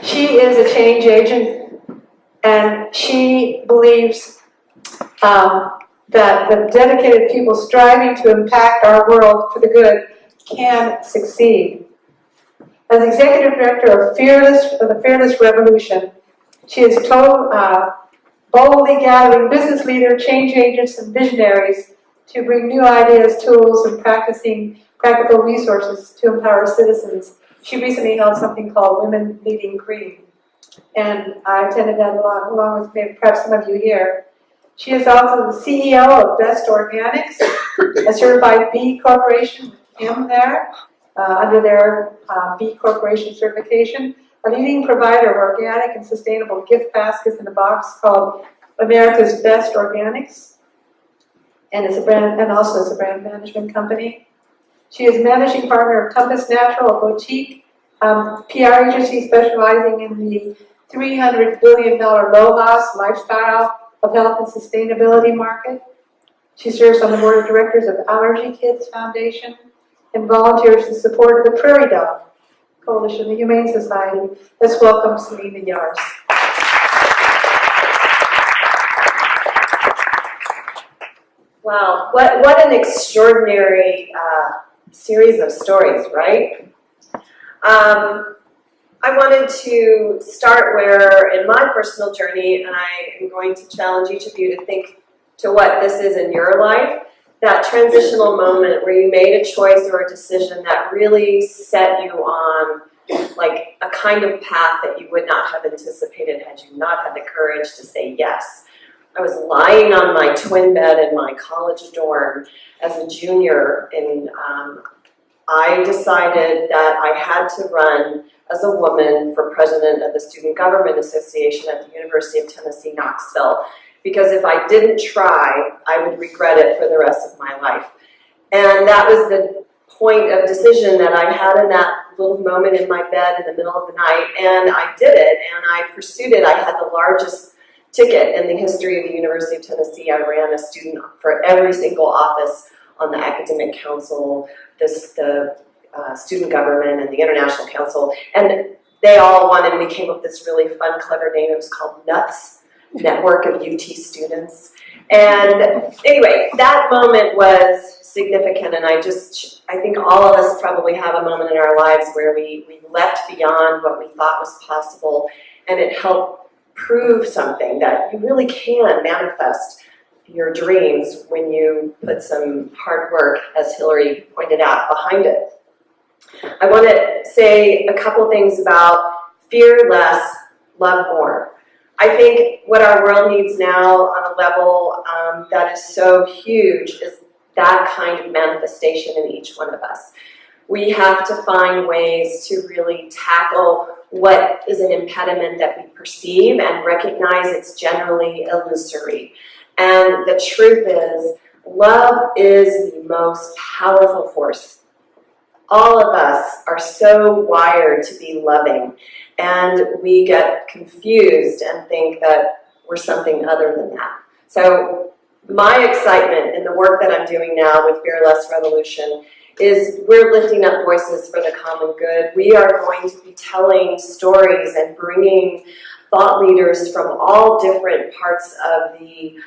She is a change agent, and she believes that the dedicated people striving to impact our world for the good can succeed. As executive director of the Fearless Revolution, she is boldly gathering business leaders, change agents, and visionaries to bring new ideas, tools, and practical resources to empower citizens. She recently held something called Women Leading Green, and I attended that along with maybe perhaps some of you here. She is also the CEO of Best Organics, a certified B Corporation with him there, under their B Corporation certification, a leading provider of organic and sustainable gift baskets in a box called America's Best Organics, and it's a brand, and also is a brand management company. She is managing partner of Compass Natural, a boutique PR agency specializing in the $300 billion low-loss lifestyle of health and sustainability market. She serves on the board of directors of Allergy Kids Foundation and volunteers in support of the Prairie Dog Coalition, the Humane Society. Let's welcome Seleyn DeYarus. Wow, what an extraordinary series of stories, right? I wanted to start where, in my personal journey, and I am going to challenge each of you to think to what this is in your life, that transitional moment where you made a choice or a decision that really set you on like a kind of path that you would not have anticipated had you not had the courage to say yes. I was lying on my twin bed in my college dorm as a junior, and I decided that I had to run as a woman for president of the Student Government Association at the University of Tennessee, Knoxville, because if I didn't try, I would regret it for the rest of my life. And that was the point of decision that I had in that little moment in my bed in the middle of the night, and I did it, and I pursued it. I had the largest ticket in the history of the University of Tennessee. I ran a student for every single office on the academic council, the student government, and the international council, and they all wanted, we came up with this really fun, clever name. It was called NUTS, Network of UT Students. And anyway, that moment was significant, and I think all of us probably have a moment in our lives where we leapt beyond what we thought was possible, and it helped prove something that you really can manifest your dreams when you put some hard work, as Hillary pointed out, behind it. I want to say a couple things about fear less, love more. I think what our world needs now on a level that is so huge is that kind of manifestation in each one of us. We have to find ways to really tackle what is an impediment that we perceive and recognize it's generally illusory. And the truth is, love is the most powerful force. All of us are so wired to be loving, and we get confused and think that we're something other than that. So my excitement in the work that I'm doing now with Fearless Revolution is we're lifting up voices for the common good. We are going to be telling stories and bringing thought leaders from all different parts of the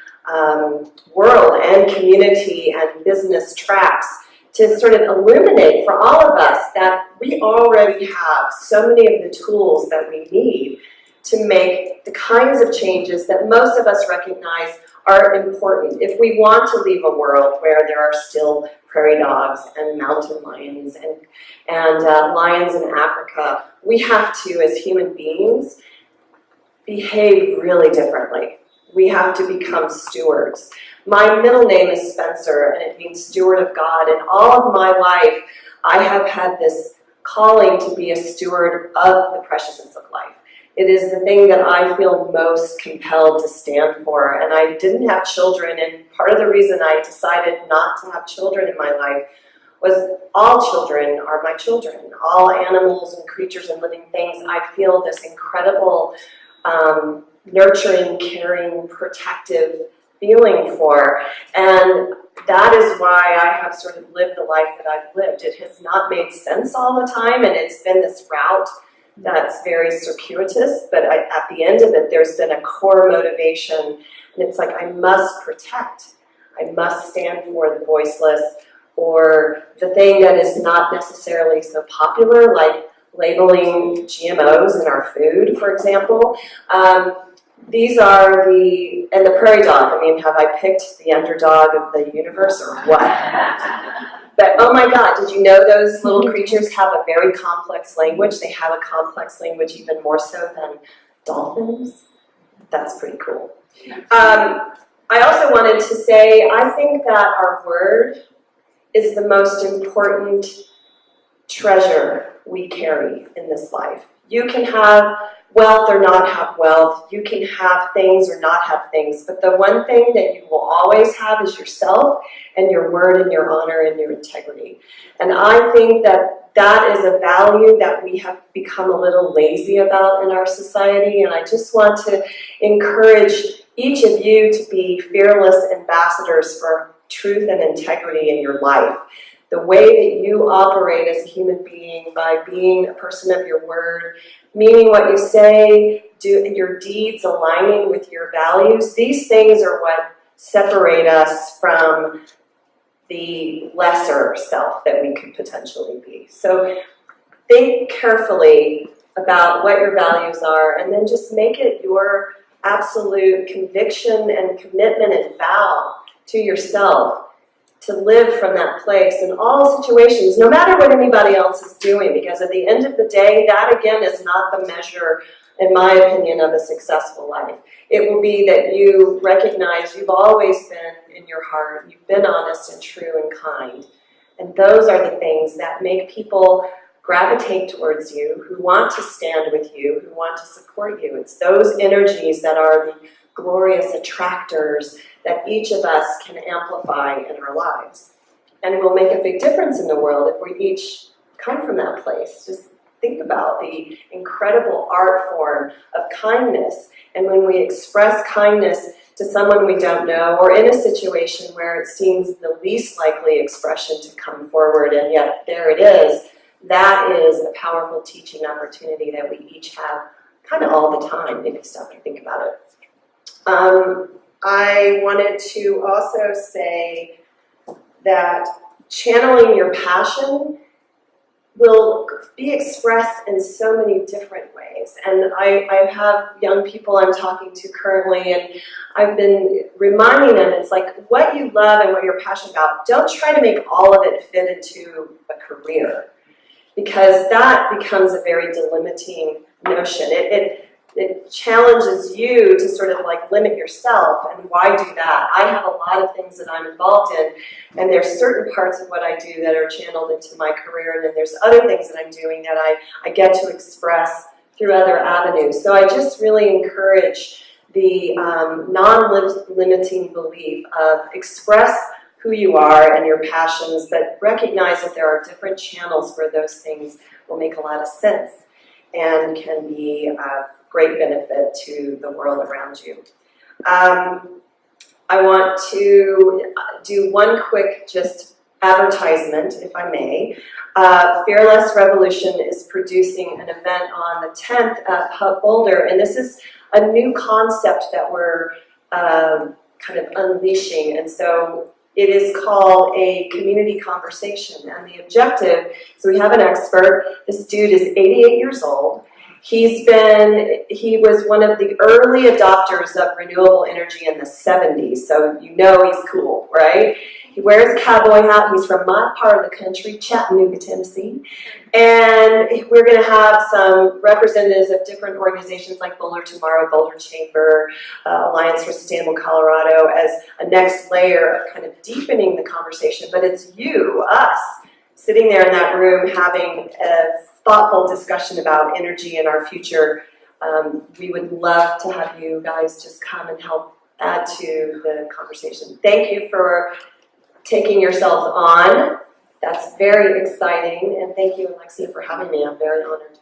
world and community and business tracks to sort of illuminate for all of us that we already have so many of the tools that we need to make the kinds of changes that most of us recognize are important if we want to leave a world where there are still prairie dogs and mountain lions and lions in Africa. We have to, as human beings, behave really differently. We have to become stewards. My middle name is Spencer, and it means steward of God. And all of my life, I have had this calling to be a steward of the preciousness of life. It is the thing that I feel most compelled to stand for. And I didn't have children, and part of the reason I decided not to have children in my life was all children are my children. All animals and creatures and living things, I feel this incredible nurturing, caring, protective feeling for. And that is why I have sort of lived the life that I've lived. It has not made sense all the time, and it's been this route that's very circuitous, but at the end of it, there's been a core motivation, and it's like, I must protect. I must stand for the voiceless, or the thing that is not necessarily so popular, like labeling GMOs in our food, for example. These are and the prairie dog. I mean, have I picked the underdog of the universe or what? But oh my God, did you know those little creatures have a very complex language? They have a complex language even more so than dolphins. That's pretty cool. I also wanted to say, I think that our word is the most important treasure we carry in this life. You can have wealth or not have wealth. You can have things or not have things. But the one thing that you will always have is yourself and your word and your honor and your integrity. And I think that that is a value that we have become a little lazy about in our society. And I just want to encourage each of you to be fearless ambassadors for truth and integrity in your life. The way that you operate as a human being by being a person of your word, meaning what you say, your deeds aligning with your values, these things are what separate us from the lesser self that we could potentially be. So think carefully about what your values are, and then just make it your absolute conviction and commitment and vow to yourself to live from that place in all situations, no matter what anybody else is doing, because at the end of the day, that again is not the measure, in my opinion, of a successful life. It will be that you recognize you've always been in your heart, you've been honest and true and kind. And those are the things that make people gravitate towards you, who want to stand with you, who want to support you. It's those energies that are the glorious attractors that each of us can amplify in our lives. And will make a big difference in the world if we each come from that place. Just think about the incredible art form of kindness. And when we express kindness to someone we don't know, or in a situation where it seems the least likely expression to come forward, and yet there it is, that is a powerful teaching opportunity that we each have kind of all the time, if you stop and think about it. I wanted to also say that channeling your passion will be expressed in so many different ways. And I have young people I'm talking to currently, and I've been reminding them, it's like what you love and what you're passionate about, don't try to make all of it fit into a career, because that becomes a very delimiting notion. It challenges you to sort of like limit yourself, and why do that? I have a lot of things that I'm involved in, and there's certain parts of what I do that are channeled into my career, and then there's other things that I'm doing that I get to express through other avenues. So I just really encourage the non-limiting belief of express who you are and your passions, but recognize that there are different channels where those things will make a lot of sense and can be great benefit to the world around you. I want to do one quick just advertisement, if I may. Fearless Revolution is producing an event on the 10th at Hub Boulder, and this is a new concept that we're kind of unleashing, and so it is called a community conversation, and the objective, so we have an expert. This dude is 88 years old. He was one of the early adopters of renewable energy in the 70s, so you know he's cool, right? He wears a cowboy hat. He's from my part of the country, Chattanooga, Tennessee. And we're going to have some representatives of different organizations like Boulder Tomorrow, Boulder Chamber, Alliance for Sustainable Colorado as a next layer of kind of deepening the conversation. But it's you, us, sitting there in that room having a thoughtful discussion about energy and our future. We would love to have you guys just come and help add to the conversation. Thank you for taking yourselves on. That's very exciting. And thank you, Alexia, for having me. I'm very honored.